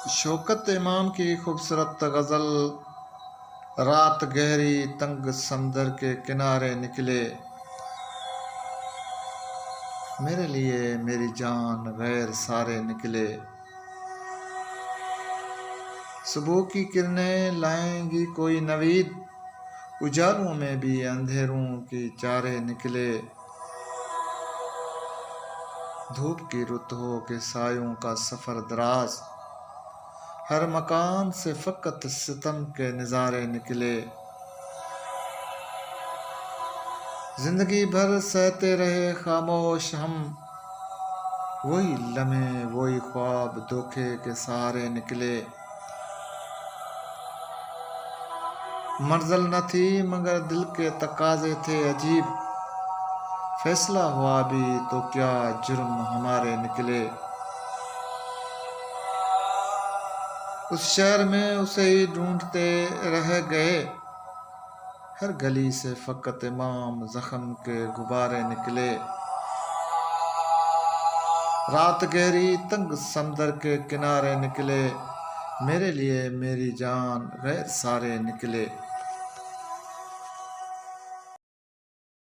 شوکت امام کی خوبصورت غزل۔ رات گہری تنگ سمندر کے کنارے نکلے، میرے لیے میری جان غیر سارے نکلے۔ صبح کی کرنیں لائیں گی کوئی نوید، اجالوں میں بھی اندھیروں کی چارے نکلے۔ دھوپ کی رت ہو کہ سایوں کا سفر دراز، ہر مکان سے فقط ستم کے نظارے نکلے۔ زندگی بھر سہتے رہے خاموش ہم، وہی لمحے وہی خواب دھوکے کے سہارے نکلے۔ منزل نہ تھی مگر دل کے تقاضے تھے عجیب، فیصلہ ہوا بھی تو کیا جرم ہمارے نکلے۔ اس شہر میں اسے ہی ڈھونڈتے رہ گئے، ہر گلی سے فقط امام زخم کے غبارے نکلے۔ رات گہری تنگ سمندر کے کنارے نکلے، میرے لیے میری جان غیر سارے نکلے۔